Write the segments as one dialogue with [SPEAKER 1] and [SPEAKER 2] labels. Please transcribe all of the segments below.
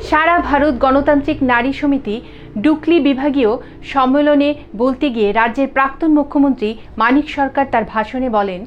[SPEAKER 1] সারা ভারত গণতান্ত্রিক নারী সমিতি ডুকলি বিভাগীয় সম্মেলনে বলতে গিয়ে রাজ্যের প্রাক্তন মুখ্যমন্ত্রী মানিক সরকার তার ভাষণে বলেন,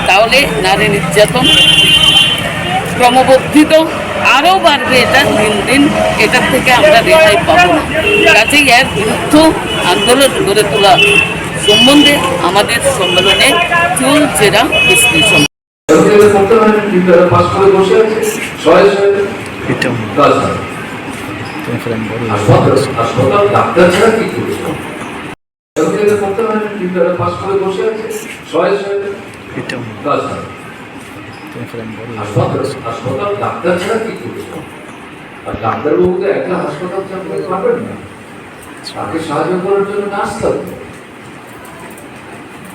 [SPEAKER 2] তাহলে নারী নির্যাতন ক্রমবর্ধিত আরও বাড়বে। এটা দিন দিন এটার থেকে আমরা রেহাই পাবো না। কাজেই এর বিরুদ্ধে আন্দোলন গড়ে তোলা সম্বন্ধে আমাদের সম্মেলনে চুলচেরা বিশ্লেষণ।
[SPEAKER 3] ডাক্তারবাবু তো একটা হাসপাতাল চালাতে পারবেন না, তাকে সাহায্য করার জন্য নার্স থাকবে,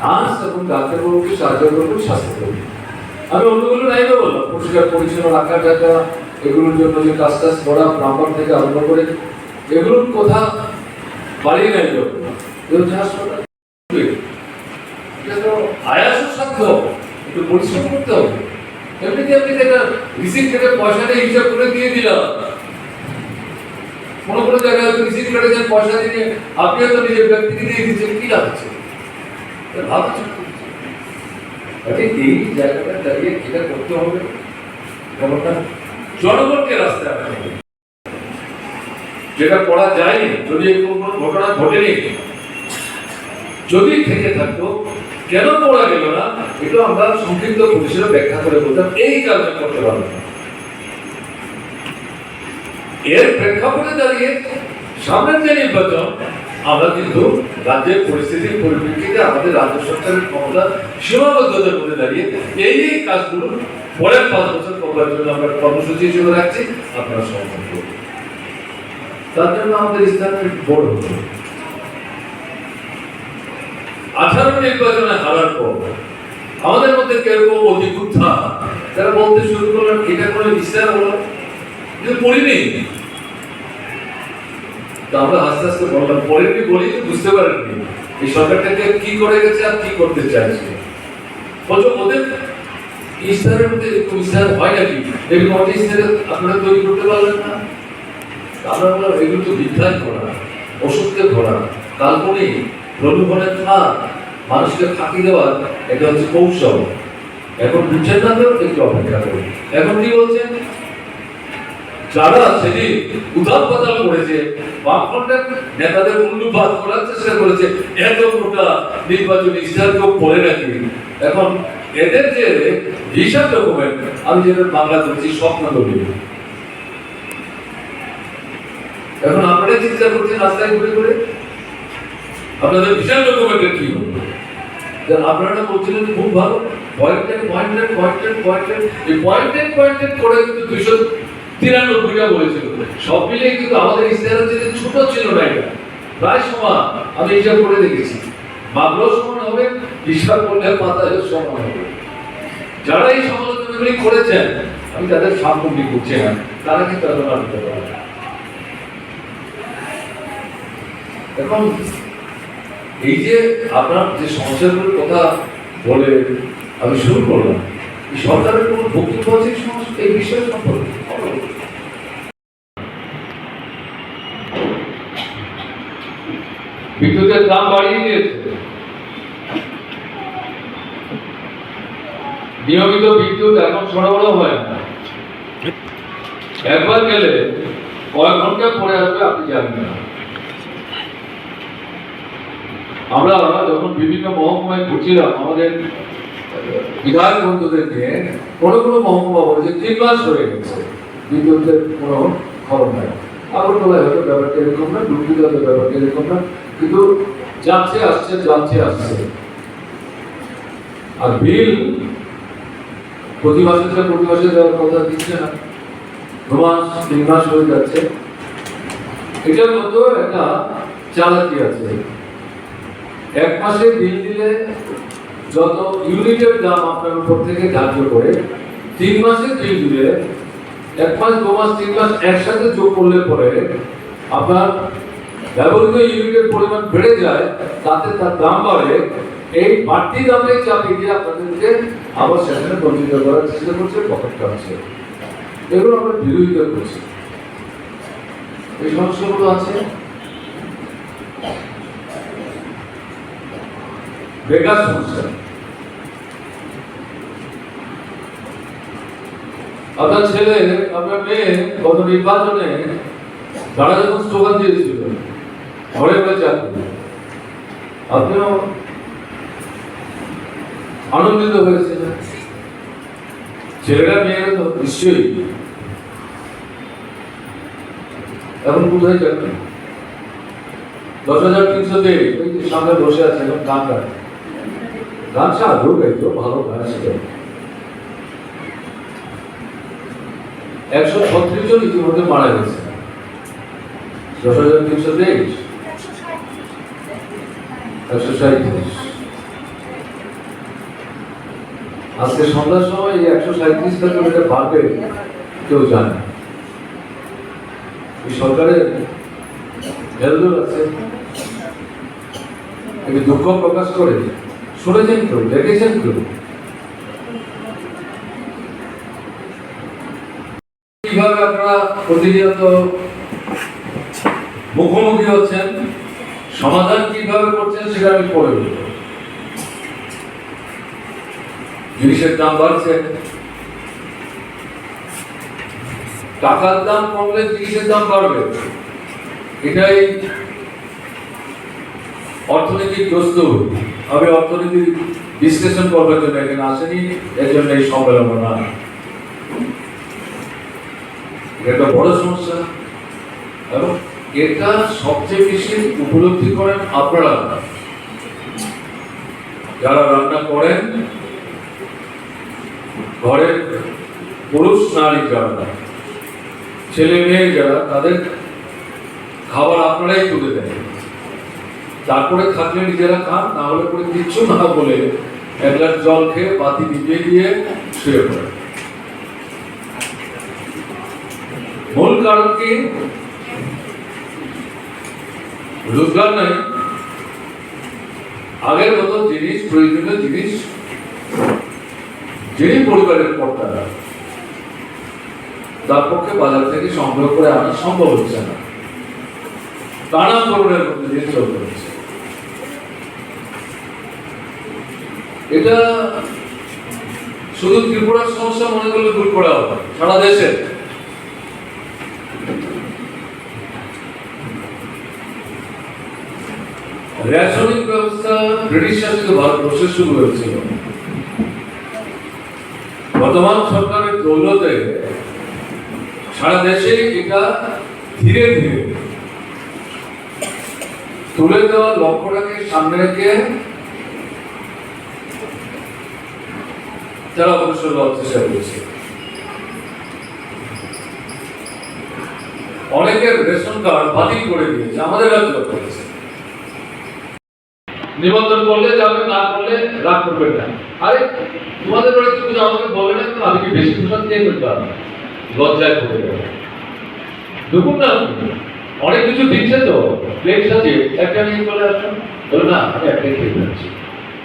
[SPEAKER 3] নার্স এবং ডাক্তারবাবুকে সাহায্য করবে স্বাস্থ্যকর্মী। আমি অন্যগুলো নাই বললাম, পরিষ্কার পরিচ্ছন্ন রাখা টাকা এগুলোর জন্য যে কাজ টাজ করা, প্লাম্বার থেকে আরম্ভ করে এগুলোর কথা বাড়িয়ে নাই বলবো। হাসপাতাল আয়াসের সাধ্য একটু পরিশ্রম করতে হবে। এমনিতে আপনি রিসিপ্ট কেটে পয়সা দিয়ে হিসাব করে দিয়ে দিলাম, কোনো কোনো জায়গায় হয়তো রিসিপ্ট কেটেছেন পয়সা দিয়ে, আপনি হয়তো নিজের ব্যক্তিকে দিয়ে দিচ্ছেন, কি লাগছে ভাবছেন। এই জায়গাটা দাঁড়িয়ে এটা করতে হবে, জনগণকে রাস্তায় আনতে হবে। যেটা করা যায়নি, যদি কোনো ঘটনা ঘটেনি, যদি থেকে থাকতো কেন পড়া গেল না, এটা আমরা সংক্ষিপ্ত পরিসরে ব্যাখ্যা করে বলতাম এই কারণে করতে পারবো না। এর প্রেক্ষাপটে দাঁড়িয়ে সামনের যে নির্বাচন, আমরা কিন্তু রাজ্যের পরিস্থিতির পরিপ্রেক্ষিতে আমাদের রাজ্য সরকারের ক্ষমতা সীমাবদ্ধতার মধ্যে দাঁড়িয়ে এই কাজগুলো পরের 5 বছর করার জন্য আমরা কর্মসূচি হিসেবে রাখছি। আপনারা সমর্থন করবেন, তার জন্য আমাদের স্থানের বড় হতো 18 নির্বাচনে হারার পর আমাদের মধ্যে কেউ অধিকুত্থা তারা বলতে শুরু করলেন এটা কোনো বিচার হলো, কিন্তু পড়িনি। আমরা আস্তে আস্তে বললাম, পড়িনি বলি তো বুঝতে পারেননি এই সরকারটাকে কি করে গেছে আর কি করতে চাইছে। ওদের ইস্তারের মধ্যে এরকম ইস্তার হয় নাকি, এরকম একটা ইস্তারে আপনারা তৈরি করতে পারলেন না। আমরা বললাম এগুলো তো মিথ্যায় ভরা, অসত্যে ভরা, কাল্পনিক, প্রলোভনের ফাঁদ, মানুষকে ফাঁকি দেওয়ার এটা হচ্ছে কৌশল। এখন বুঝছেন না তো একটু অপেক্ষা করুন। এখন কি বলছেন, যারা সেদিন উদার পাতাল করেছে, বামফ্রন্টের নেতাদের উল্লুপাত করার চেষ্টা করেছে, এত মোটা নির্বাচনী ইস্তাহার কেউ পড়ে নাকি। এখন এদের যে হিসাব ডকুমেন্ট, আমি যেটা বাংলা করছি স্বপ্ন দলিল, এখন আপনারা চিন্তা করছেন রাস্তায় ঘুরে ঘুরে আপনাদের বিশাল ডকুমেন্টের কি হবে। আপনারা বলছিলেন খুব ভালো পয়েন্টেড করে কিন্তু 293টা বলেছিল, সব মিলে কিন্তু আমাদের ইস্তেহার যে ছোট ছিল না, এটা প্রায় সমান। আমি হিসাব করে দেখেছি, মামলাও সমান হবে, হিসাব করলে পাতায় সমান হবে। যারা এই সমালোচনাগুলি করেছেন আমি তাদের সামগ্রী করছি না, তারা কিন্তু আলোচনা করতে পারে। এখন এই যে আপনার যে সমস্যাগুলোর কথা বলে আমি শুরু করলাম, এই সরকারের কোন বক্তব্য আছে এই বিষয় সম্পর্কে? বিদ্যুতের দাম বাড়িয়ে দিয়েছে, নিয়মিত বিদ্যুৎ এখন সরবরাহ হয় না, একবার গেলে কয়েক ঘন্টা পরে আসবে আপনি জানেন না। আমরা যখন বিভিন্ন মহকুমায় ঘুরছিলাম আমাদের বিধায়ক বন্ধুদের নিয়ে, কোনো কোনো মহকুমা বলেছে 3 মাস হয়ে গেছে বিদ্যুতের কোনো খবর নাই। আগরতলায় হয়তো ব্যাপারটা এরকম না, ডুবলিতে হয়তো ব্যাপারটা এরকম না, কিন্তু যাচ্ছে আসছে। আর বিল প্রতি মাসে দেওয়ার কথা দিচ্ছে না, 2 মাস 3 মাস হয়ে যাচ্ছে। এটার মতো একটা চালাকি আছে। 1 মাসে বিল দিলে যত ইউনিটের দাম আপনার উপর থেকে ধার্য করে, 3 মাসে বিল দিলে 1 মাস 2 মাস 3 মাস একসাথে যোগ করলে পরে আপনার ব্যবহৃত ইউনিটের পরিমাণ বেড়ে যায়, তাতে তার দাম বাড়ে। এই বাড়তি দামে চাপিয়ে দিয়ে আপনাদেরকে আবার সেখানে বঞ্চিত করার চেষ্টা করছে, পকেট কাটছে। এগুলো আমরা বিরোধিতা করছি। এই সমস্যাগুলো আছে। বেকার সমস্যা, আপনার ছেলে আপনার মেয়ে গত নির্বাচনে তারা যখন স্লোগান দিয়েছিল ঘরে ঘরে চাকরি, আপনিও আনন্দিত হয়েছিলেন। ছেলেরা মেয়েরা তো নিশ্চয়ই। এখন কোথায় চাকরি? 10,300 সামনে বসে আছে, এখন গান গায়, গান সাধু গাইতো, ভালো গান ছিল। 136 জন ইতিমধ্যে মারা গেছে। 10,323 137। আজকে সন্ধ্যার সময় এই 137 টা করে বাড়বে কেউ জানে। এই সরকারের হেলদোল আছে, একটু দুঃখ প্রকাশ করে। শুনেছেন কেউ? দেখেছেন কেউ? কিভাবে আপনারা প্রতিনিয়ত মুখোমুখি হচ্ছেন, সমাধান কিভাবে করছেন সেটা আমি পরে বলব। জিনিসের দাম বাড়ছে, টাকার দাম কমলে জিনিসের দাম বাড়বে, এটাই অর্থনৈতিক দস্তুর। আমি অর্থনীতির বিশ্লেষণ করবার জন্য এখানে আসেনি, এর জন্য এই সম্মেলন না। এটা বড় সমস্যা, এবং এটা সবচেয়ে বেশি উপলব্ধি করেন আপনারা যারা রান্না করেন, ঘরের পুরুষ নারী যারা, ছেলে মেয়ে যারা, তাদের খাবার আপনারাই তুলে দেন। তারপরে থাকলে নিজেরা খান, না হলে করে কিচ্ছু না বলে 1 গ্লাস জল খেয়ে বাতি নিভিয়ে দিয়ে শুয়ে পড়ে। মূল কারণ কি? রোজগার নাই। আগের মতো জিনিস, প্রয়োজনীয় জিনিস যিনি পরিবারের কর্তারা, তার পক্ষে বাজার থেকে সংগ্রহ করে আনা সম্ভব হচ্ছে না। টানা করোনার মধ্যে দিয়ে চলতে হচ্ছে। এটা শুধু ত্রিপুরার সমস্যা মনে করলে ভুল করা হবে, সারা দেশে। রেশনিং ব্যবস্থা ব্রিটিশ শাসিত ভারতবর্ষে শুরু হয়েছিল। বর্তমান সরকারের দৌলতে সারা দেশে এটা ধীরে ধীরে তুলে দেওয়া লক্ষ্যটাকে সামনে রেখে তারা অবশ্যই চেষ্টা করছে। অনেকের রেশন কার্ড বাতিল করে দিয়েছে, আমাদের রাজ্য করেছে। নিবন্ধন করলে যাবে, না করলে রাগ করবেন না। আরে তোমাদের বাড়িতে কিছু আমাকে বলে না, আমি কি বেশি পোশাক দিয়ে করতে পারবো? লজ্জায় পড়ে যাবে। দেখুন না, অনেক কিছু দিচ্ছে তো, প্লেট সাজিয়ে একটা নিয়ে চলে আসুন, বলে না আমি একটাই খেয়ে যাচ্ছি।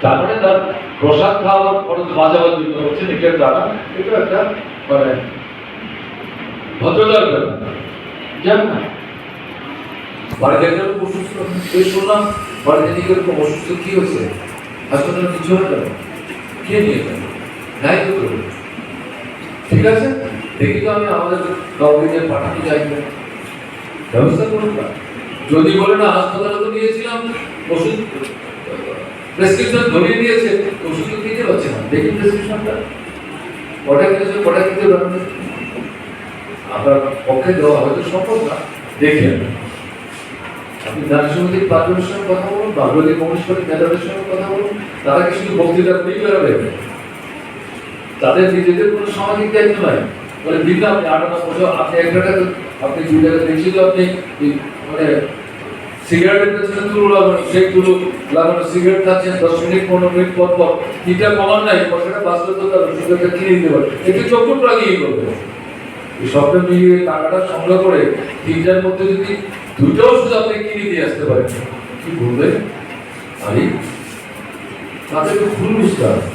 [SPEAKER 3] তারপরে তার প্রসাদ খাওয়ার খরচ বাঁচাবার জন্য হচ্ছে নিজের দ্বারা। এটা একটা মানে ভদ্রতার ব্যাপার। যান না, বাড়িতে একজন অসুস্থ, শুনলাম বাড়িতে দিকে এরকম অসুস্থ, কি হয়েছে? হাসপাতালে কিছু হয়ে গেল, কে নিয়ে গেল? নাই তো করবে। ঠিক আছে, দেখি তো আমি আমাদের কাউকে যে পাঠাতে চাই না, ব্যবস্থা করুন না। যদি বলে না হাসপাতালে তো নিয়েছিলাম, ওষুধ প্রেসক্রিপশন ধরিয়ে দিয়েছে, ওষুধ তো দিতে পারছে না, দেখি প্রেসক্রিপশনটা কটা কিনেছে, কটা কিনতে পারবে। আপনার পক্ষে দেওয়া হয়তো সম্ভব না, দেখেন আপনি নারী সমিতির পাঁচজনের সঙ্গে কথা বলুন, বাঙালি কমিউনিস্ট পার্টির নেতাদের সঙ্গে কথা বলুন, তারা কি শুধু বক্তৃতা করেই বেরোবে? তাদের নিজেদের কোনো সামাজিক দায়িত্ব নাই। বলে দিন আপনি 8 বছর আপনি এক জায়গায় আপনি 2 জায়গায় দেখছি তো আপনি মানে সিগারেটের পেছনে তুলো লাগানো, সেই তুলো লাগানো সিগারেট খাচ্ছেন 10 মিনিট 15 মিনিট পর পর, তিনটা কমান নাই পয়সাটা বাঁচলে তো তার সিগারেটটা কিনে দিতে পারে, একটু চোখ লাগিয়ে করবে। এই সবটা মিলিয়ে টাকাটা সংগ্রহ করে 3টার মধ্যে যদি 2টা ওষুধ আপনি কিনে দিয়ে আসতে পারেন, কি বলবেন? আরে তাদেরকে ভুল বুঝতে হবে,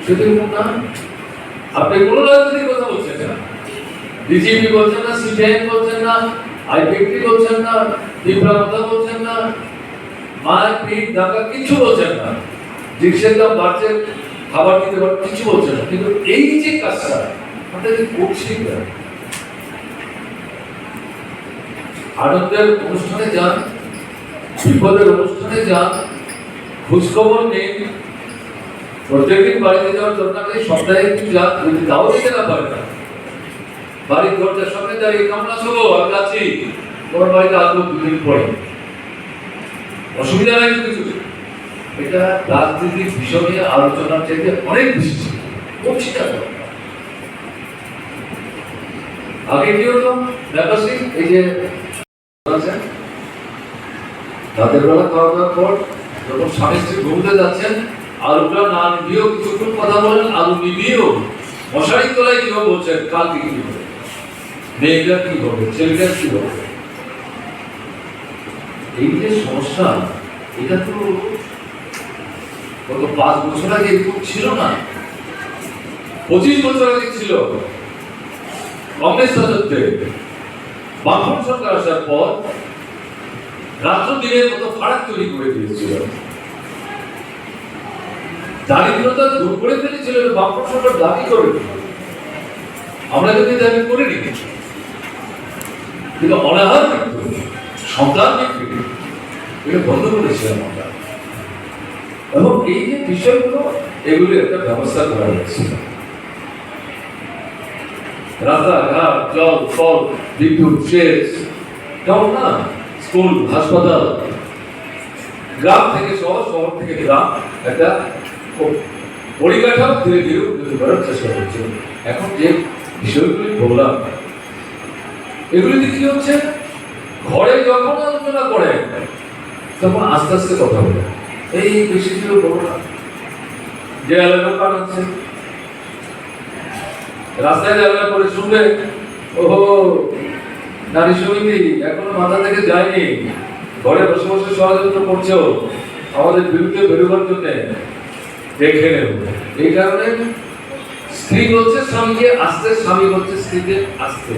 [SPEAKER 3] সেটা না। আপনি কোনো রাজনীতির কথা বলছেন না, বিজেপি বলছেন না, সিপিআইএম বলছেন না, আইপিএফটি বলছেন না, তীব্রা কথা বলছেন না, মারপিট ডাকা কিছু বলছেন না, জিনিসের দাম বাড়ছে খাবার দিতে পারে কিছু বলছেন না, কিন্তু এই যে কাজটা আপনাদের করছি না। আনন্দের অনুষ্ঠানে যান, বিপদের অনুষ্ঠানে যান, খোঁজখবর নেই, প্রত্যেকদিন বাড়িতে যাওয়ার দরকার নেই, সপ্তাহে একদিন যান, যদি তাও দিতে না পারে না, বাড়ির দরজার সামনে দাঁড়িয়ে কামনা শুভ আমি আছি, তোমার বাড়িতে আসবো 2 দিন পরে, অসুবিধা নাই কিছু। এটা রাজনীতির বিষয় নিয়ে আলোচনার চাইতে অনেক বেশি করছি না। আগে কি হতো ব্যাপারটি, এই যে রাতের বেলা খাওয়া দাওয়ার পর যখন স্বামী স্ত্রী ঘুমতে যাচ্ছেন, আলুটা না নিবিয়েও কিছুক্ষণ কথা বলেন, আলু নিবিয়েও মশারি তলায় কি বলছেন কালকে কি হবে, মেয়েটা কি হবে, ছেলেটা কি হবে। এই যে সমস্যা, এটা তো গত 5 বছর আগে এরকম ছিল না, 25 বছর আগে ছিল। কংগ্রেস রাজত্বে বামফ্রন্ট সরকার আসার পর রাত্র দিনের মতো ফারাক তৈরি করে দিয়েছিল, দারিদ্রতা দূর করে ফেলেছিল, বামফ্রন্ট সরকার দাবি করে। আমরা যদি দাবি করিনি, কিন্তু অনাহার মৃত্যু, সন্তান মৃত্যু এটা বন্ধ করেছিলাম আমরা। এবং এই যে বিষয়গুলো, এগুলি একটা ব্যবস্থা করা হয়েছিল। রাস্তাঘাট, জল, ফল, বিদ্যুৎ, সেচ, কেমন না, স্কুল, হাসপাতাল, গ্রাম থেকে শহর, শহর থেকে গ্রাম, একটা পরিকাঠামো ধীরে ধীরে উন্নতি করার চেষ্টা করছে। এখন যে বিষয়গুলি বললাম, এগুলিতে কি হচ্ছে, ঘরে যখন আলোচনা করে তখন আস্তে আস্তে কথা বলে, এই বেশি ছিল বলো না, যে এলাকা পাঠাচ্ছে রাস্তায় এলাকা করে শুনবে, ওহো নারী সমিতি এখনো মাথা থেকে যায়নি, ঘরে বসে বসে ষড়যন্ত্র করছে আমাদের বিরুদ্ধে বেরোবার জন্য, দেখে নেব। এই কারণে স্ত্রী বলছে স্বামীকে আসতে, স্বামী বলছে স্ত্রীকে আসতে।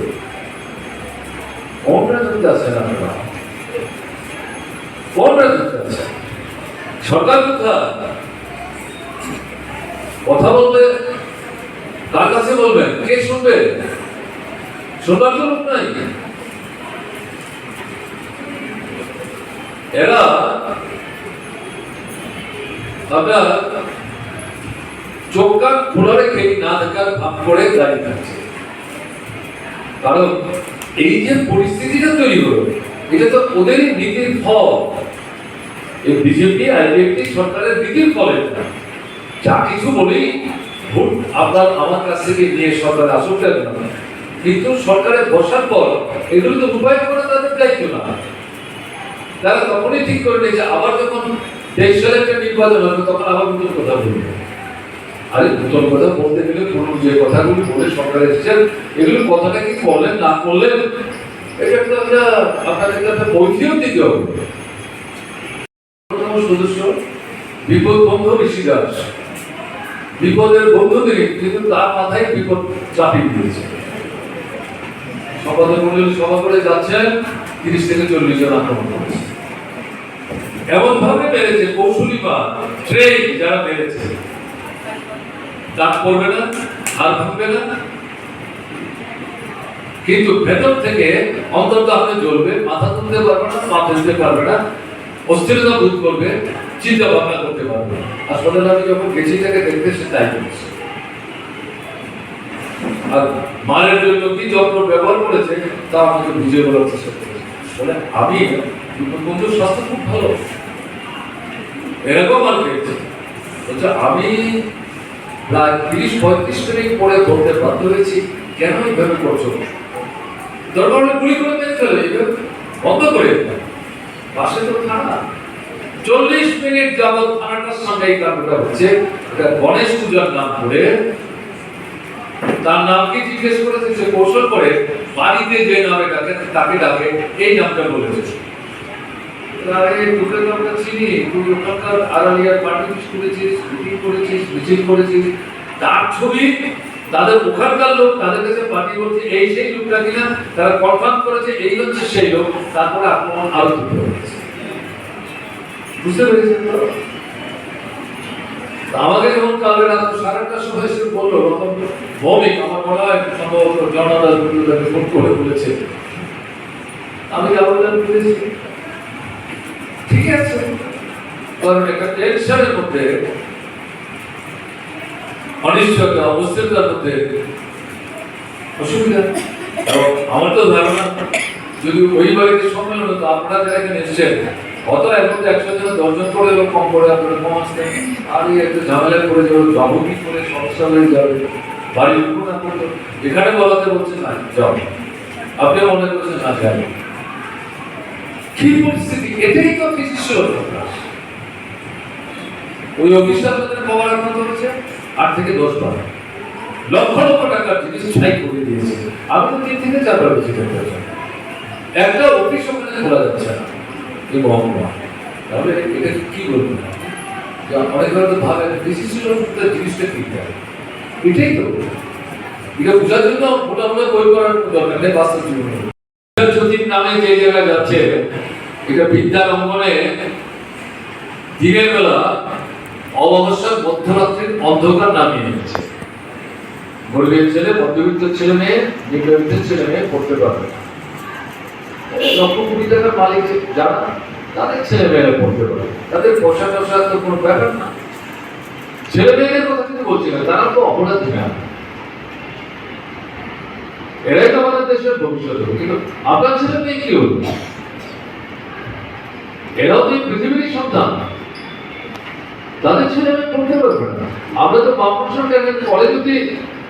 [SPEAKER 3] কোন রাজনীতি আছে না, কোন রাজনীতি আছে? সরকার কোথায় কথা বলবে, কার কাছে বলবেন, কে শুনবে? শোনার তো লোক নাই। এরা আপনার চোখ কান খোলা রেখে না দেখার ভাব করে দাঁড়িয়ে থাকছে। কারণ এই যে পরিস্থিতিটা তৈরি হলো, এটা তো ওদেরই নীতির ফল। এই বিজেপি আইপিএফটি সরকারের নীতির ফলে যা কিছু বলেই ভোট আপনার আমার কাছ থেকে নিয়ে সরকার আসুক না, কিন্তু সরকারে বসার পর এগুলো তো রূপায়ণ করা তাদের দায়িত্ব না। তারা তখনই ঠিক করে নিয়েছে, আবার যখন 23 সালে একটা নির্বাচন হবে তখন আবার নতুন কথা বলবে। আরে নতুন কথা বলতে গেলে পুরো যে কথাগুলি বলে সরকার এসেছেন, এগুলো কথাটা কি বলেন না করলেন, এটা একটা আপনাদের একটা বৈধীয় দিতে হবে। সদস্য বিপদ বন্ধু ঋষি দাস, বিপদের বন্ধু তিনি, কিন্তু তার মাথায় বিপদ চাপিয়ে দিয়েছে। সম্পাদক মন্ডলী সভা করে যাচ্ছেন, 30 থেকে 40 জন আক্রমণ করেছে। এমন ভাবে মেরেছে, কৌশলী বা ট্রেন যারা মেরেছে, দাঁত পড়বে না, হাত ভাঙবে না, কিন্তু ভেতর থেকে অন্তত আপনি জ্বলবে, মাথা তুলতে পারবে না, পা ফেলতে পারবে না, অস্থিরতা বোধ করবে, চিন্তা ভাবনা করতে পারবে। হাসপাতালে আমি যখন গেছি তাকে দেখতে, সে তাই করেছে। আর মায়ের জন্য কি যন্ত্র ব্যবহার করেছে তা আমাকে বুঝিয়ে বলার চেষ্টা করেছে। বলে আমি বন্ধুর স্বাস্থ্য খুব ভালো, এরকম আর পেয়েছে। বলছে আমি প্রায় 30-35 মিনিট পরে ধরতে বাধ্য হয়েছি, কেন এইভাবে করছো? দরকার হলে গুলি করে মেরে ফেলে, এইভাবে বন্ধ করে পাশে তো থানা। 40 মিনিট যাবৎ থানাটার সঙ্গে এই কাণ্ডটা হচ্ছে। এটা গণেশ পূজার নাম করে তার নামকে জিজ্ঞেস করেছে, সে কৌশল করে বাড়িতে যে নামে ডাকে তাকে ডাকে এই নামটা বলেছে। তোকে তো আমরা চিনি, তুই ওখানকার আড়ালিয়ার পার্টি করেছিস, মিটিং করেছিস, মিছিল করেছিস, তার ছবি তাদের ওখানকার লোক তাদের কাছে পার্টি বলছে এই সেই লোকটা কিনা, তারা কনফার্ম করেছে এই হচ্ছে সেই লোক। তারপরে আক্রমণ আরো দুটো হয়েছে, বুঝতে পেরেছেন তো? আমাকে যখন কালকে রাত 8:30টার সময় এসে বললো ভৌমিক, আমার মনে হয় সম্ভবত জনদাস তাকে ফোন করে বলেছে, আমি আবেদন করেছি ঠিক আছে, কারণ একটা টেনশনের মধ্যে, অনিশ্চয়তা, অবস্থিরতার মধ্যে অসুবিধা। এবং আমার তো ধারণা যদি ওই বাড়িতে সম্মেলন হতো, আপনারা যারা এখানে এসেছেন অত এখন তো 100 জন 10 জন করে লোক কম করে আপনারা কম আসতেন, আর এই একটা ঝামেলা করে যাবো, যাবো কি করে, সমস্যা হয়ে যাবে, বাড়ির উপর না করতো। এখানে বলাতে বলছেন না যাও, আপনি মনে করছেন না যাবে। কি পরিস্থিতি, এটাই তো ছিল। ওই অফিসটা আপনাদের কভার আক্রান্ত হয়েছে 8 থেকে 10 বার, লক্ষ লক্ষ টাকার জিনিস ছাই করে দিয়েছে। আমি তো 3 থেকে 4 বার বেশি করতে চাই, একটা অফিস ওখানে খোলা যাচ্ছে না এই মহকুমা। তাহলে এটা কি বলবো না, অনেক হয়তো ভাবে বেশি ছিল জিনিসটা ঠিক আছে, এটাই তো। এটা বোঝার জন্য মোটামুটি বই করার দরকার নেই, বাস্তব জীবনে জ্যোতির নামে যে জায়গায় যাচ্ছে, এটা বিদ্যার অঙ্গনে দিনের বেলা অমাবস্যার মধ্যরাত্রির অন্ধকার নামিয়ে নিচ্ছে। গরিবের ছেলে, মধ্যবিত্ত ছেলে মেয়ে, নিম্নবিত্তের ছেলে মেয়ে পড়তে পারবে না। লক্ষ কোটি টাকার মালিক যারা, তাদের ছেলে মেয়েরা পড়তে পারে, তাদের পোশাক আশাক তো কোনো ব্যাপার না। ছেলে মেয়েদের কথা কিন্তু বলছি না, তারা তো অপরাধী না, এরাই তো আমাদের দেশের ভবিষ্যৎ হবে। কিন্তু আপনার ছেলে মেয়ে কি হল? এরাও তো পৃথিবীর সন্তান, তাদের ছেলে মেয়ে পড়তে পারবে না। আমরা তো বামপুর কলেজে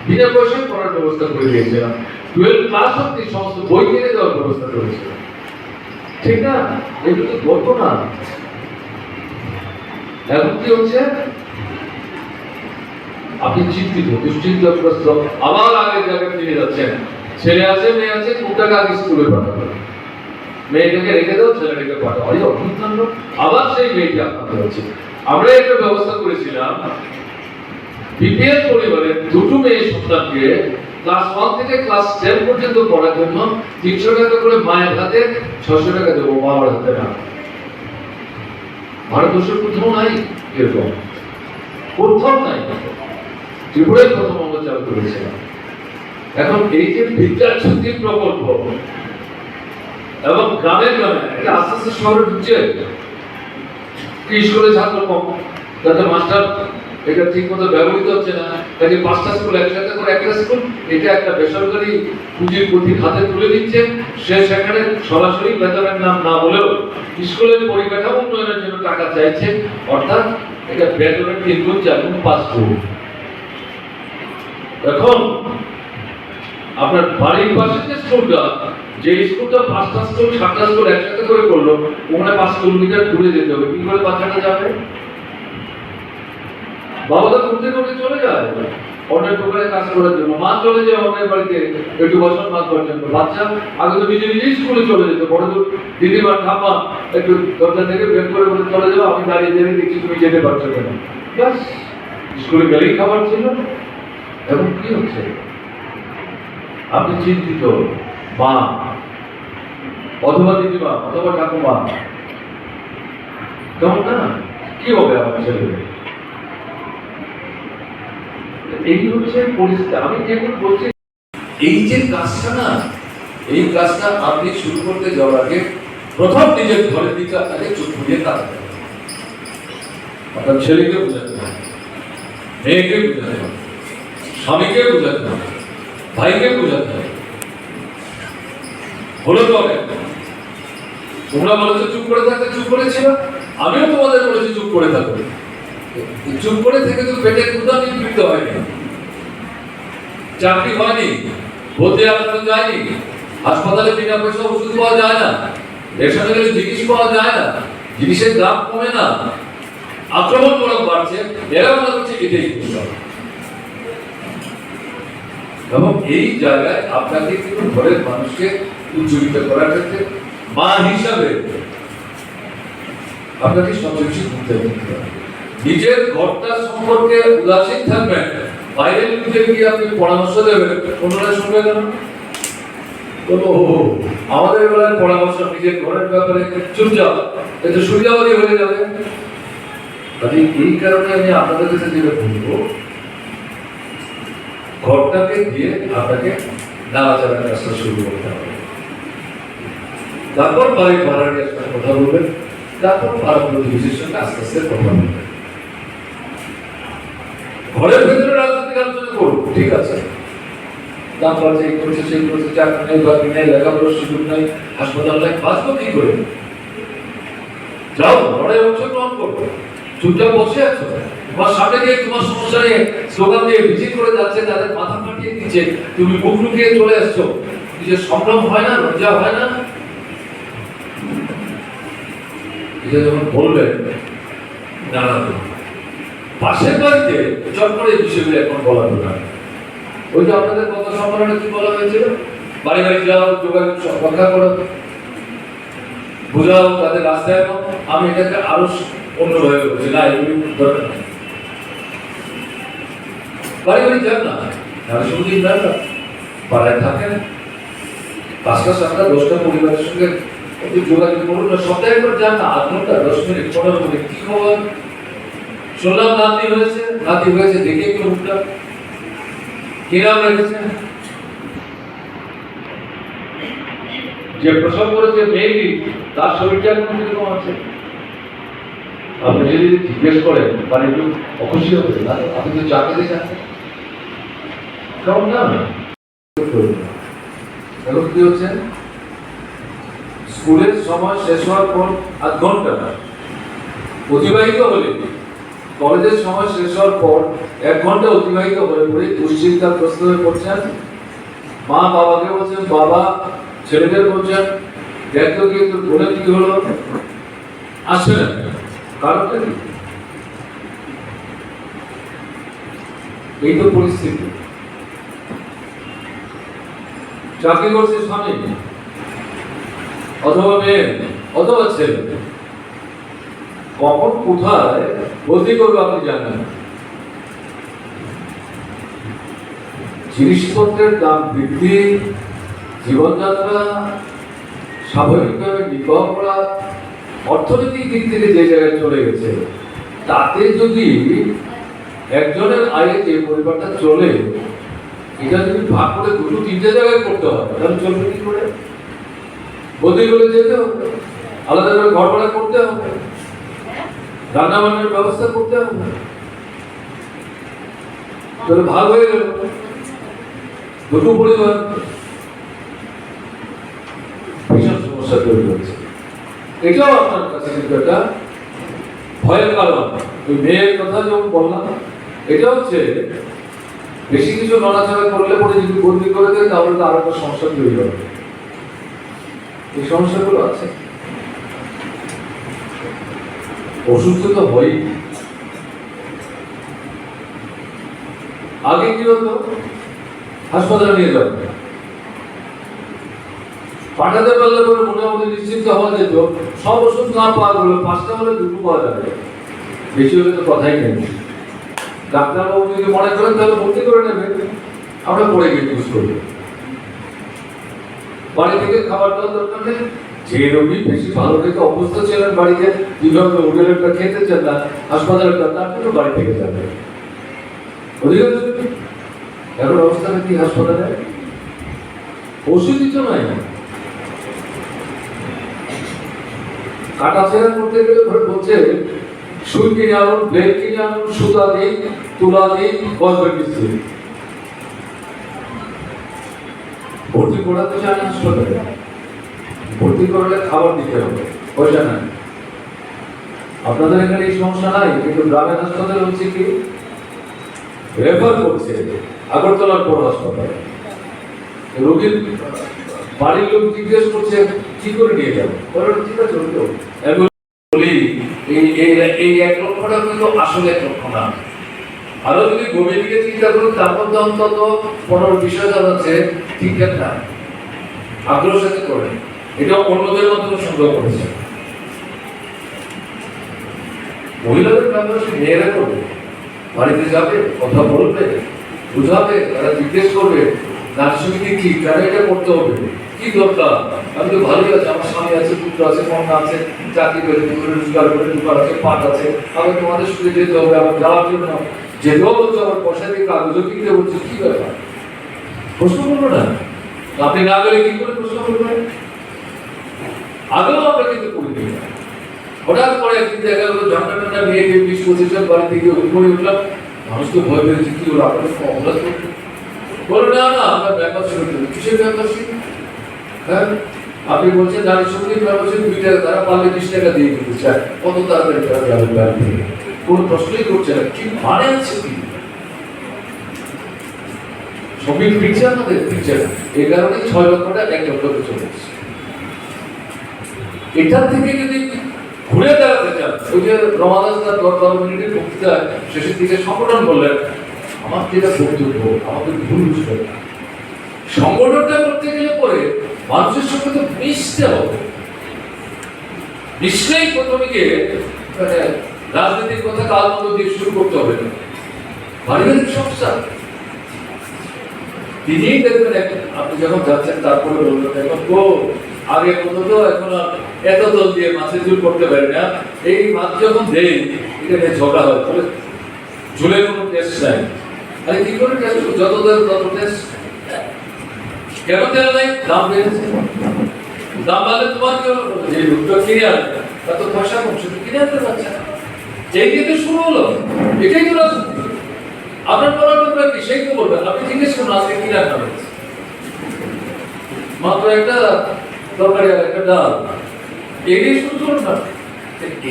[SPEAKER 3] বিনা পয়সায় পড়ার ব্যবস্থা করে দিয়েছিলাম, 12 ক্লাস অব্দি সমস্ত বই কিনে দেওয়ার ব্যবস্থা করেছিলাম, ঠিক না? এগুলো তো গল্প না। এখন কি হচ্ছে, আপনি চিন্তিত, দুশ্চিন্তাগ্রস্ত, আবার আগের জায়গায় ফিরে যাচ্ছেন। ছেলে আছে, মেয়ে আছে, কোনটাকে আগে স্কুলে পাঠাবে, মেয়েটাকে রেখে দাও, ছেলেটাকে পাঠাও, এই অভ্যুত্থান, আবার সেই মেয়েকে আক্রান্ত হচ্ছে। আমরা একটা ব্যবস্থা করেছিলাম, বিপিএল পরিবারের দুটো মেয়ে সন্তানকে ক্লাস 1 থেকে ক্লাস 10 পর্যন্ত পড়ার জন্য 300 টাকা করে মায়ের হাতে, 600 টাকা দেবো বাবার হাতে না। ভারতবর্ষের কোথাও নাই এরকম, কোথাও নাই, ত্রিপুরায় প্রথম আমরা চালু করেছিলাম। এখন এই যে বিদ্যার শক্তি প্রকল্প এবং গ্রামে গ্রামে এটা আস্তে আস্তে শহরে ঢুকছে। স্কুলে ছাত্র কম, যাতে মাস্টার এটা ঠিক মতো ব্যবহৃত হচ্ছে না, তাকে 5টা স্কুল একসাথে করে একটা স্কুল, এটা একটা বেসরকারি পুঁজির প্রতি হাতে তুলে দিচ্ছে। সে সেখানে সরাসরি বেতনের নাম না বলেও স্কুলের পরিকাঠামো উন্নয়নের জন্য টাকা চাইছে, অর্থাৎ এটা বেতনের 3 গুণ 4 গুণ 5 গুণ। এখন আপনার বাড়ির পাশে যে স্কুলটা, যে স্কুলটা 5টা স্কুল 7টা স্কুল একসাথে করে করলো, ওখানে 5 কিলোমিটার দূরে যেতে হবে, কি করে বাচ্চাটা যাবে? বাবাটা ঘুরতে ঘুরতে চলে যায় অন্যের দোকানে কাজ করার জন্য, মা চলে যায় অন্যের বাড়িতে একটু বছর মাস পর্যন্ত। বাচ্চা আগে তো নিজে নিজেই স্কুলে চলে যেত, বড় দিদিমার ঠাম্মা একটু দরজা থেকে বের করে বলে চলে যাও, আমি দাঁড়িয়ে দাঁড়িয়ে দেখছি তুমি যেতে পারছো কেন, ব্যাস স্কুলে গেলেই খাবার ছিল। এখন কি হচ্ছে, আপনি চিন্তিত মা অথবা দিদিমা অথবা ঠাকুমা, কেমন না, কি হবে আমার ছেলে? এই হচ্ছে পরিস্থিতি। আমি যেগুলো বলছি, এই যে কাজটা না, এই কাজটা আপনি শুরু করতে যাওয়ার আগে প্রথম নিজের ঘরের দিকে আপনাকে চোখ বুঝে তাকাতে হবে। আপনার ছেলেকে বোঝাতে হবে, মেয়েকে বোঝাতে হবে, স্বামীকে বোঝাতে হবে, ভাইকে বোঝাতে হবে। হলো তো অনেক, তোমরা বলেছো চুপ করে থাকতে, চুপ করেছিল। আমিও তোমাদের বলেছি চুপ করে থাকো। চুপ করে থেকে তো পেটের ক্ষুধা নিবৃত্ত হয়নি, চাকরি হয়নি, ভর্তি আলাদা যায়নি, হাসপাতালে বিনা পয়সা ওষুধ পাওয়া যায় না, রেশনে গেলে জিনিস পাওয়া যায় না, জিনিসের দাম কমে না, আক্রমণ বরং বাড়ছে। এরা মনে করছে এটাই কুশল। এবং এই জায়গায় আপনাকে কিন্তু ঘরের মানুষকে উজ্জীবিত করার ক্ষেত্রে মা হিসাবে আপনাকে সবচেয়ে বেশি ঘুরতে হবে। নিজের ঘরটা সম্পর্কে উদাসীন থাকবেন, বাইরের লোকদের গিয়ে আপনি পরামর্শ দেবেন, অন্যরা শুনবে কেন? আমাদের বেলায় পরামর্শ নিজের ঘরের ব্যাপারে চুপচাপ, এতে সুবিধাবাদী হয়ে যাবে। এই কারণে আমি আপনাদের কাছে যেটা বলবো, ঘরটাকে দিয়ে আপনাকে নাড়াচাড়ার কাজটা শুরু করতে হবে। তারপর বাড়ির ভাড়াটিয়ার সাথে কথা বলবেন, তারপর পাড়া প্রতিবেশীর সঙ্গে আস্তে আস্তে কথা বলবেন। ঘরের ভেতরে রাজনৈতিক আলোচনা করুন, ঠিক আছে, দাম বাড়ছে, এই করছে, সেই করছে, চাকরি নেই, বাকি নেই, লেখাপড়ার সুযোগ নেই, হাসপাতাল নেই, বাঁচবো কি করে? যাও ঘরে অংশগ্রহণ করবো, চুপচাপ বসে আছো, তোমার সামনে দিয়ে তোমার সমস্যা নিয়ে স্লোগান দিয়ে মিছিল করে যাচ্ছে, তাদের মাথা ফাটিয়ে দিচ্ছে, তুমি মুখ লুকিয়ে চলে আসছো। নিজের সংগ্রাম হয় না, লজ্জা হয় না? এটা যখন বলবেন না, পাশের বাড়িতে চট করে এই বিষয়গুলো এখন বলা না। ওই যে আপনাদের কত সম্মেলনে কি বলা হয়েছিল, বাড়ি বাড়ি যাও, যোগাযোগ রক্ষা করো, বুঝাও, তাদের রাস্তায়। আমি এটাকে আরো অন্যভাবে বলছি, না এগুলি দরকার নেই। বাড়ি বাড়ি যান না, শুধু যান না, পাড়ায় থাকেন, 5টা 7টা 10টা পরিবারের সঙ্গে যোগাযোগ করুন না, সপ্তাহে একবার যান না, 8 ঘন্টা 10 মিনিট 15 মিনিট, কি খবর? শুনলাম নাতি হয়েছে, দেখে একটু উঠলাম, কিরাম রেখেছে, যে প্রসব করেছে মেয়েটি, তার শরীরটা এখন কিরকম আছে? আপনি যদি জিজ্ঞেস করেন, মানে একটু অখুশি হবে না, আপনি তো চাকরি চান কেমন না? এখন কি হচ্ছে, স্কুলের সময় শেষ হওয়ার পর 8 ঘন্টা অতিবাহিত হলে, কলেজের সময় শেষ হওয়ার পর 1 ঘন্টা অতিবাহিত হলে পরে দুশ্চিন্তাগ্রস্ত হয়ে পড়ছেন। মা বাবাকে বলছেন, বাবা ছেলেদের বলছেন, দেখো গিয়ে তোর বলে কি হলো, আসছে না, কারণটা কি? এই তো পরিস্থিতি। চাকরি করছে স্বামী অথবা মেয়ে অথবা ছেলে, কখন কোথায় বদলি করবে আপনি জানেন না। জিনিসপত্রের দাম বৃদ্ধি, জীবনযাত্রা স্বাভাবিকভাবে নির্বাহ করা, অর্থনৈতিক দিক থেকে যে জায়গায় চলে গেছে, তাতে যদি একজনের আয়ে যে পরিবারটা চলে, এটা যদি ভাগ করে 2-3টে জায়গায় করতে হয়, তাহলে চলবে কি করে? বদলি করে যেতে হবে, আলাদা করে ঘর ভাড়া করতে হবে, রান্না বান্নার ব্যবস্থা করতে হবে, তাহলে ভাগ হয়ে গেল 2টো পরিবার, ভীষণ সমস্যা তৈরি হচ্ছে। এটাও আপনার কাছে কিন্তু একটা ভয়ের কারণ। ওই মেয়ের কথা যখন বললাম, এটা হচ্ছে বেশি কিছু নড়াচড়া করলে পরে যদি বদলি করে দেয়, তাহলে তো আরো একটা সমস্যা তৈরি হবে। এই সমস্যাগুলো আছে, অসুস্থ তো হয়ই। আগে কি হতো, হাসপাতালে নিয়ে যাবে, পাঠাতে পারলে পরে মোটামুটি নিশ্চিন্ত হওয়া যেত, সব ওষুধ না পাওয়া গেল, 5টা হলে 2টো পাওয়া যাবে, বেশি হলে তো কথাই নেই। ডাক্তারবাবু যদি মনে করেন তাহলে ভর্তি করে নেবে, আমরা পরে গিয়ে ইউজ করবো। বাড়ি থেকে খাবার দেওয়ার দরকার নেই। যে রোগী বেশি ভালো থেকে অবস্থা ছিলেন বাড়িতে, যেভাবে হোটেলেরটা খেতে চান না, হাসপাতালেরটা, তার জন্য বাড়ি থেকে যাবে। অধিকাংশ এখন অবস্থাটা কি হাসপাতালে? ওষুধই তো নাই। কাটা ছেঁড়া করতে গেলে ঘরে বলছে, সুই কিনে আনুন, ব্লেড কিনে আনুন, সুতা দিন, তুলা দিন, বসবেন মিস্ত্রি। ভর্তি করাতে চান হাসপাতালে, ভর্তি করলে খাবার দিতে হবে, পয়সা নাই। আপনাদের এখানে এই সমস্যা নাই, কিন্তু গ্রামের হাসপাতালে হচ্ছে কি রেফার করছে আগরতলার বড় হাসপাতালে, রোগীর বাড়ির লোক জিজ্ঞেস করছে কি করে নিয়ে যাবো, ঠিক আছে বলি এই 1 লক্ষ টাকা কিন্তু আসলে 1 লক্ষ না। আরো যদি গভীর দিকে চিন্তা করি তার মধ্যে অন্তত 15-20 আছে ঠিকঠাক না, আগ্রহ সাথে করে এটা অন্যদের মাধ্যমে সংগ্রহ করেছে। মহিলাদের ব্যাপারে মেয়েরা করবে, বাড়িতে যাবে, কথা বলবে, বুঝাবে, তারা জিজ্ঞেস করবে নার্সিংকে কি কেন এটা করতে হবে, কি দরকার, আমি তো ভালোই আছে, আমার স্বামী আছে, পুত্র আছে, কন্যা আছে, চাকরি করে রোজগার করে দোকান আছে, পাট আছে, আবার তোমাদের সঙ্গে যেতে হবে, আমার যাওয়ার জন্য যেতেও বলছে, আমার পয়সা দিয়ে কাগজও কিনতে বলছে, কি ব্যাপার প্রশ্ন করবো না? আপনি না গেলে কি করে প্রশ্ন করবেন? আগেও আমরা কিন্তু করি না। হঠাৎ করে একদিন দেখা গেল ঝান্ডা টান্ডা নিয়ে 20-25 জন বাড়ি থেকে উপরে উঠলাম, মানুষ তো ভয় পেয়েছে কি ওরা আপনার অপরাধ করবে, বলো না না আমরা ব্যাপার শুরু করি। কিসের ব্যাপার? হ্যাঁ আপনি বলছেন নারী সঙ্গীর ব্যাপার 2 টাকা, তারা পারলে 20 টাকা দিয়ে দিতে চায়, কত তাড়াতাড়ি তারা যাবে বাড়ি থেকে, কোনো প্রশ্নই করছে না, কি মানে আছে কি সবই ফিরছে আমাদের ফিরছে না, এই কারণে 6 লক্ষ টাকা 1 লক্ষতে চলে এসছে। এটার থেকে যদি ঘুরে দাঁড়াতে চান, ওই যে রমাদাস তার 10-12 মিনিটের বক্তৃতায় শেষের দিকে সংগঠন বললেন, আমার যেটা বক্তব্য আমাদের ভুল বুঝতে হবে, সংগঠনটা করতে গেলে পরে মানুষের সঙ্গে তো মিশতে হবে, নিশ্চয়ই প্রথমে গিয়ে মানে রাজনীতির কথা কাল মতো দিয়ে শুরু করতে হবে না, পারিবারিক সমস্যা তিনিই দেখবেন। আপনি যখন যাচ্ছেন তারপরে বলবেন এখন আগে তো এখন এত দল দিয়ে মাছের ঝুল করতে পারি না, এই মাছ যখন দেই এটা ঝগড়া হয়, বলে ঝুলের কোনো টেস্ট নাই। আরে কি করে টেস্ট, যত দেন তত টেস্ট, কেন তেল নাই? দাম বেড়েছে, দাম বাড়লে তোমার কি হলো, যে লোকটা কিনে আনবে তা তো পয়সা কম, শুধু কিনে আনতে পারছে না, এই দিয়ে তো শুরু হলো, এটাই তো রাজনীতি। আপনার বলার ব্যাপার কি সেই তো বলবেন, আপনি জিজ্ঞেস করুন আজকে কি রান্না হয়েছে, মাত্র একটা তরকারি আর একটা ডাল, এটাই শুরু করুন না।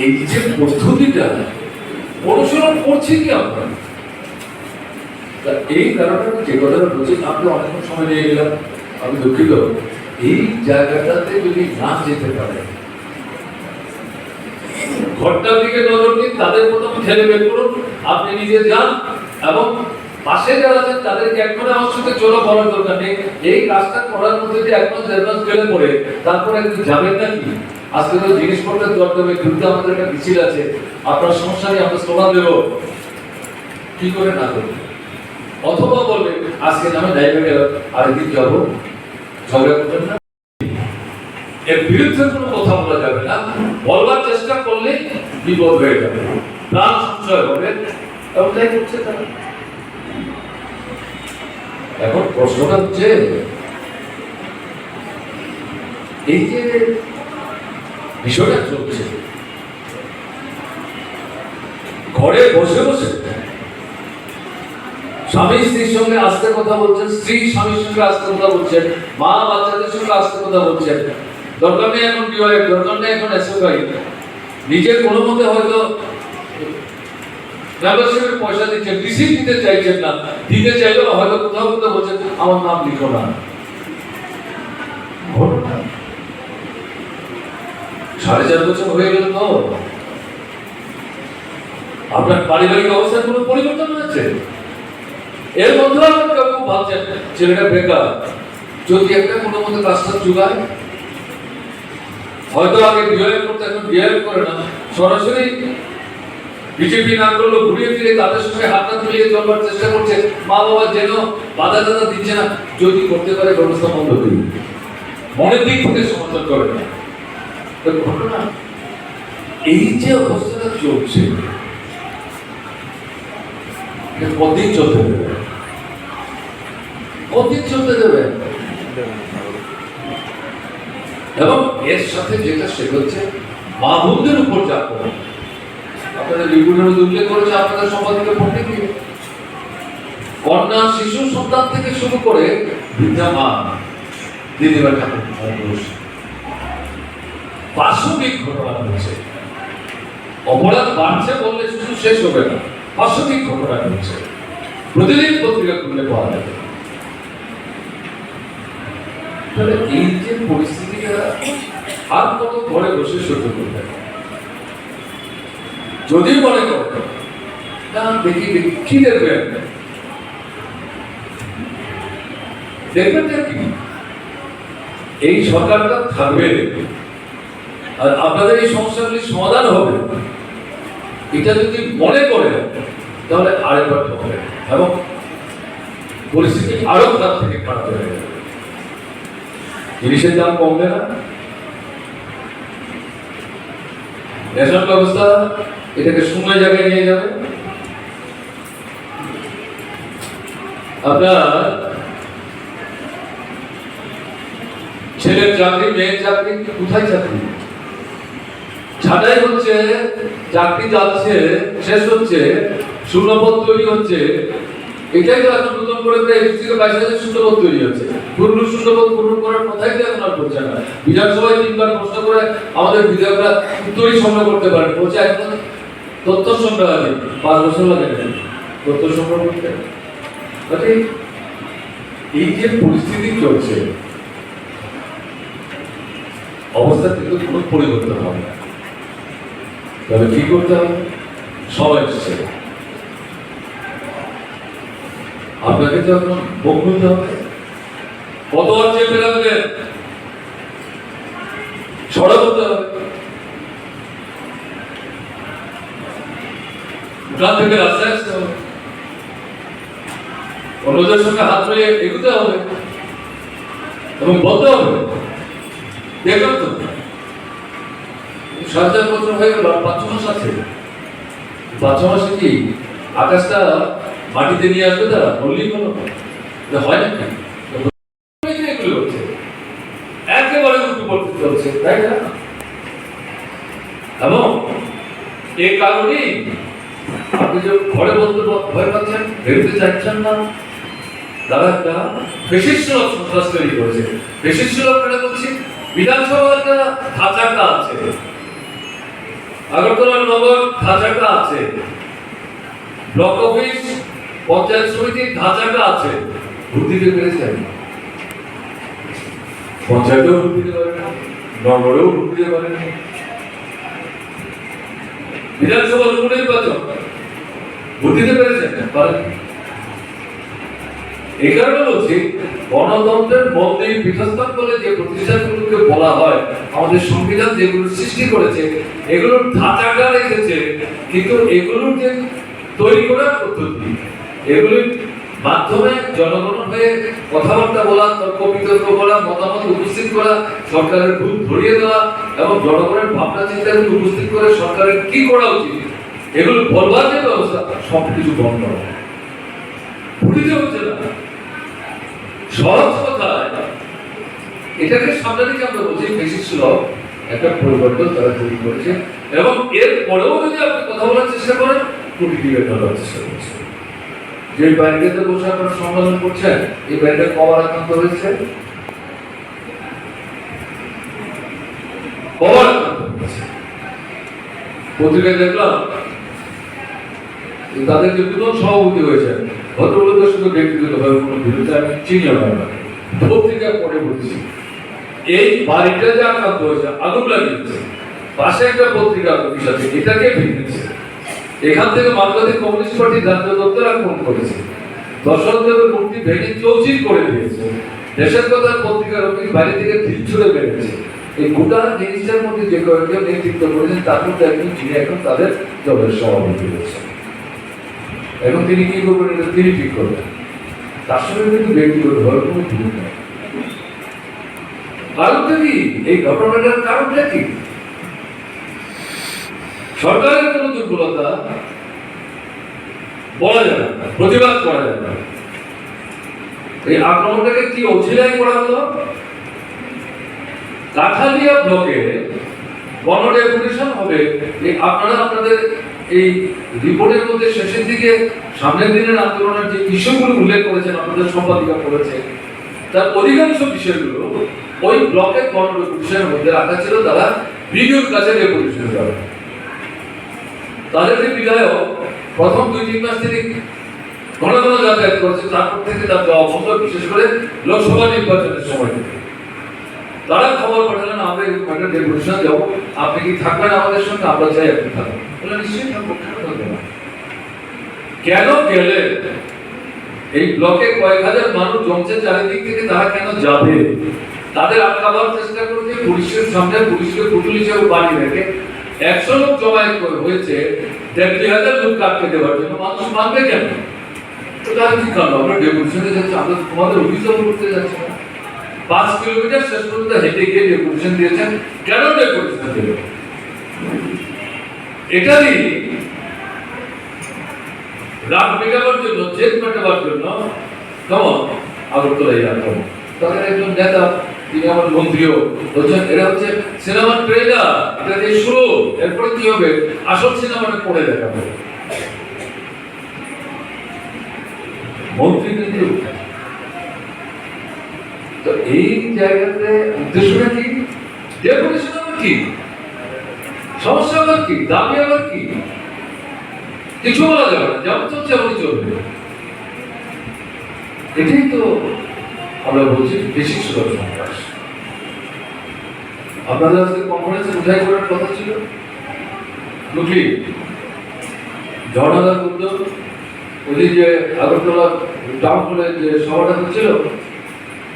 [SPEAKER 3] এই যে পদ্ধতিটা অনুসরণ করছি কি আমরা, এই কারণে যে কথাটা বলছি, আপনি অনেকক্ষণ সময় নিয়ে গেলাম, আমি দুঃখিত। এই জায়গাটাতে যদি না যেতে পারে, ঘরটার দিকে নজর দিন, তাদের প্রথম ঠেলে বের করুন, আপনি নিজে যান এবং পাশে যারা আছেন তাদেরকে একবারে আমার সাথে চলো বলার দরকার নেই, এই কাজটা করার মধ্যে যে 1 মাস 1.5 মাস গেলে পরে তারপরে একটু যাবেন নাকি? আজকে তো জিনিসপত্রের দরদামের বিরুদ্ধে আমাদের একটা মিছিল আছে, আপনার সমস্যা নিয়ে আমরা স্লোগান দেবো, কি করে না করবো? অথবা বলবে আজকে নামে ড্রাইভার গেল, আরেকদিন যাবো, ঝগড়া করবেন না, এর বিরুদ্ধে কোনো কথা বলা যাবে না, বলবার চেষ্টা করলে বিপদ হয়ে যাবে, প্রাণ সংশয় হবে, এবং তাই করছে তারা। এখন প্রশ্নটা হচ্ছে এই যে বিষয়টা চলছে, ঘরে বসে বসে স্বামী স্ত্রীর সঙ্গে আস্তে কথা বলছেন, স্ত্রী স্বামীর সঙ্গে আস্তে কথা বলছেন, মা বাচ্চাদের সঙ্গে আস্তে কথা বলছেন, দরকার নেই এখন বিবাহের, দরকার নেই এখন এসওআই, নিজের কোনো মতে হয়তো মেম্বারশিপের পয়সা দিচ্ছেন, রিসিভ দিতে চাইছেন না, দিতে চাইলেও হয়তো কোথাও কোথাও বলছেন আমার নাম লিখো না। 4.5 বছর হয়ে গেল তো, আপনার পারিবারিক অবস্থার কোনো পরিবর্তন হয়েছে? এর মধ্যে আমার কেউ ভাবছেন ছেলেটা বেকার, যদি একটা কোনো মতো কাজটা জোগায়, হয়তো আগে বিয়ে করতে, এখন বিয়ে করে না, সরাসরি বিজেপি না করলেও ঘুরিয়ে ফিরে তাদের সঙ্গে হাতটা তুলিয়ে চলবার চেষ্টা করছে, মা বাবা যেন বাধা টাধা দিচ্ছে না, যদি করতে পারে ব্যবস্থা বন্ধ করি, মনের দিক থেকে সমর্থন করে না। ঘটনা এই যে অবস্থাটা চলছে, কতদিন চলতে দেবে, কতদিন চলতে দেবে? এবং এর সাথে যেটা সেটা হচ্ছে মা বোনদের উপর চাপ পড়ে। আপনাদের রিপোর্টের মধ্যে উল্লেখ করেছে, আপনাদের সম্পাদকে পড়তে গিয়ে কন্যা শিশু সন্তান থেকে শুরু করে বৃদ্ধা মা, দিদিমা ঠাকুর, পার্শ্ববিক ঘটনা ঘটছে। অপরাধ বাড়ছে বললে শুধু শেষ হবে না, পার্শ্ববিক ঘটনা ঘটছে, প্রতিদিন পত্রিকা খুললে পাওয়া যাবে। তাহলে এই যে পরিস্থিতিটা আর কত ঘরে বসে সহ্য করবে? যদি মনে করেন না দেখি কি দেখবেন, দেখবেনটা কি এই সরকারটা থাকবে আর আপনাদের এই সমস্যাগুলি সমাধান হবে, এটা যদি মনে করেন তাহলে আরেকবার হবে এবং পরিস্থিতি আরো খারাপ থেকে খারাপ হয়ে যাবে। জিনিসের দাম কমবে না, রেশন ব্যবস্থা এটাকে শূন্য জায়গায় নিয়ে যাবে। আপনার ছেলের চাকরি, মেয়ের চাকরি, কোথায় চাকরি ছাটাই হচ্ছে, চাকরি যাচ্ছে, শেষ হচ্ছে, শূন্যপদ তৈরি হচ্ছে। এটাই তো এখন নতুন করে প্রায় 21 থেকে 22,000 শূন্যপদ তৈরি হচ্ছে। পুরনো শূন্যপদ পূরণ করার কথাই তো এখন আর করছে না। বিধানসভায় 3বার প্রশ্ন করে আমাদের বিধায়করা উত্তরই সংগ্রহ করতে পারেন, বলছে এখন তথ্য সংগ্রহ আছে, 5 বছর লাগে তথ্য সংগ্রহ করতে। এই যে পরিস্থিতি চলছে, অবস্থা কিন্তু কোনো পরিবর্তন হবে না। তবে কি করতে হবে? সবাই এসছে, আপনাকে তো এখন মুখ খুলতে হবে। কতবার চেপে রাখবেন? সরা করতে হবে, উঠান থেকে রাস্তায় আসতে হবে, অন্যদের সঙ্গে হাত মিলিয়ে এগোতে হবে এবং বলতে হবে। দেখলাম তো 7,000 বছর হয়ে গেল, 5 মাস আছে। 5 মাসে কি আকাশটা মাটিতে নিয়ে আসবে? তারা বললেই বলো হয় নাকি? এগুলো হচ্ছে একেবারে উল্টো পড়তে চলছে, তাই না? এবং এই কারণেই আপনি যে ঘরে বলতে ভয় পাচ্ছেন, বেরোতে চাইছেন না, তারা একটা বেশিসুলভ সন্ত্রাস তৈরি করেছে। বেশিসুলভ কেন বলছি? বিধানসভার একটা ধাঁচাটা আছে, আগরতলা নগর ধাঁচাটা আছে, ব্লক অফিস, পঞ্চায়েত সমিতির ধাঁচাটা আছে। ভোট দিতে পেরেছেন? পঞ্চায়েতেও ভোট দিতে পারেন, নগরেও ভোট দিতে পারেন, বিধানসভার উপনির্বাচন ভোট দিতে পেরেছেন? পারেন। এই কারণে বলছি, গণতন্ত্রের মন্দির পীঠস্থান বলে যে প্রতিষ্ঠানগুলোকে বলা হয়, আমাদের সংবিধান যেগুলো সৃষ্টি করেছে এগুলোর ধাঁচাটা রেখেছে, কিন্তু এগুলোর যে তৈরি করার পদ্ধতি, এগুলির মাধ্যমে জনগণ হয়ে কথাবার্তা বলা, তর্ক বিতর্ক করা, মতামত উপস্থিত করা, সরকারের ভুল ধরিয়ে দেওয়া এবং জনগণের ভাবনা চিন্তাকে উপস্থিত করে সরকারের কি করা উচিত এগুলো বলবার যে ব্যবস্থা, সবকিছু বন্ধ ফুটিতে হচ্ছে না। সহজ কথায় এটাকে সামনে রেখে আমরা বলছি বেশিসুলভ একটা পরিবর্তন তারা তৈরি করেছে এবং এর পরেও যদি আপনি কথা বলার চেষ্টা করেন, প্রতিক্রিয়া করার চেষ্টা করছেন। যে ব্যাংকেতে বসে আপনারা সম্মেলন করছেন, এই ব্যাংকে কবার আক্রান্ত হয়েছে? কবার আক্রান্ত হয়েছে? পত্রিকায় দেখলাম তাদের যে নতুন সভাপতি হয়েছে, ভদ্রলোকের শুধু ব্যক্তিগতভাবে কোনো বিরুদ্ধে আমি চিনিও না, পত্রিকা পড়ে বলছি এই বাড়িটা যে আক্রান্ত হয়েছে, আগুন লাগিয়েছে, পাশে একটা পত্রিকা অফিস আছে, এটাকে ভেঙেছে। এখান থেকে মার্কসবাদী কমিউনিস্ট পার্টি জাতীয় দপ্তর আক্রমণ করেছে, দর্শকদের মূর্তি ভেঙে চৌচির করে দিয়েছে, দেশের কথা পত্রিকার অফিস বাইরে থেকে ঢিল ছুড়ে বেড়েছে। এই গোটা জিনিসটার মধ্যে যে কয়েকজন নেতৃত্ব করেছেন তার মধ্যে একজন যিনি এখন তাদের দলের সভাপতি হয়েছেন। এখন তিনি কি করবেন এটা তিনি ঠিক করবেন, তার সঙ্গে কিন্তু ব্যক্তিগতভাবে কোনো বিরোধ নেই। কারণটা কি? এই ঘটনাটার কারণটা কি? সরকারের কোন দুর্বলতা বলা যাবে না, প্রতিবাদ করা যাবে না। এই আক্রমণটাকে কি অছিলাই করা হলো? কাঠালিয়া ব্লকে গণডেপুটেশন হবে, আপনারা আপনাদের এই রিপোর্টের মধ্যে শেষের দিকে সামনের দিনের আন্দোলনের যে বিষয়গুলো উল্লেখ করেছেন, আপনাদের সম্পাদিকা করেছে, তার অধিকাংশ বিষয়গুলো ওই ব্লকের গণডেপুটেশনের মধ্যে রাখা ছিল। তারা বিডিওর কাছে ডেপুটেশন যাবে। তাদের যে বিধায়ক প্রথম 2-3 মাস তিনি ঘন ঘন যাতায়াত করছে, তারপর থেকে তার যাওয়া বন্ধ, বিশেষ করে লোকসভা নির্বাচনের সময় থেকে। তারা খবর পাঠালেন আমরা এই ম্যাটার ডেপুটেশন যাবো, আপনি কি থাকবেন আমাদের সঙ্গে? আমরা চাই আপনি থাকবেন। বলে নিশ্চয়ই থাকবো, কেন থাকবে না? কেন গেলে এই ব্লকে কয়েক হাজার মানুষ জমছে চারিদিক থেকে, তারা কেন যাবে? তাদের আটকাবার চেষ্টা করছে পুলিশের সামনে, পুলিশকে পুতুল হিসেবে বানিয়ে রেখে 100 লোক জমায়েত হয়েছে 1,500 লোক আটকে দেওয়ার জন্য। মানুষ মানবে কেন? তো তার কি কারণ? আমরা ডেপুটেশনে যাচ্ছি, আমরা তোমাদের অভিযোগ করতে যাচ্ছি না। 5 কিলোমিটার শেষ পর্যন্ত হেঁটে গিয়ে ডেপুটেশন দিয়েছেন। কেন ডেপুটেশন দিল? এটারই রাগ মেটাবার জন্য, জেদ মেটাবার জন্য কেমন আগরতলায় রাখবো। তাদের একজন নেতা, তিনি আমার মন্ত্রীও বলছেন এরা হচ্ছে সিনেমার ট্রেলার, এটা দিয়ে শুরু, এরপরে কি হবে আসল সিনেমাটা পড়ে দেখাবো। মন্ত্রী কিন্তু তো এই জায়গাতে উদ্দেশ্যটা কি? ডেপুটেশন আবার কি? সমস্যা আবার কি? দাবি আবার কি? কিছু বলা যাবে না, যেমন চলছে এমনই চলবে। এটাই তো আমরা বলছি বেশি সুযোগ সন্ত্রাস। আপনাদের আজকে কনফারেন্সে উঠাই করার কথা ছিল বুঝলি ঝর্ণাদার উদ্যোগ, ওই যে আগরতলা টাউন হলে যে সভাটা হচ্ছিল,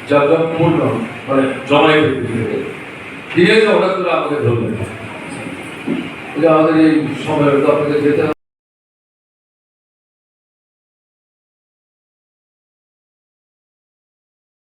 [SPEAKER 3] যার পূর্ণ মানে জমাই দিয়েছে, হঠাৎ করে আমাকে ধরলেন আমাদের এই সময় আপনাদের যেতে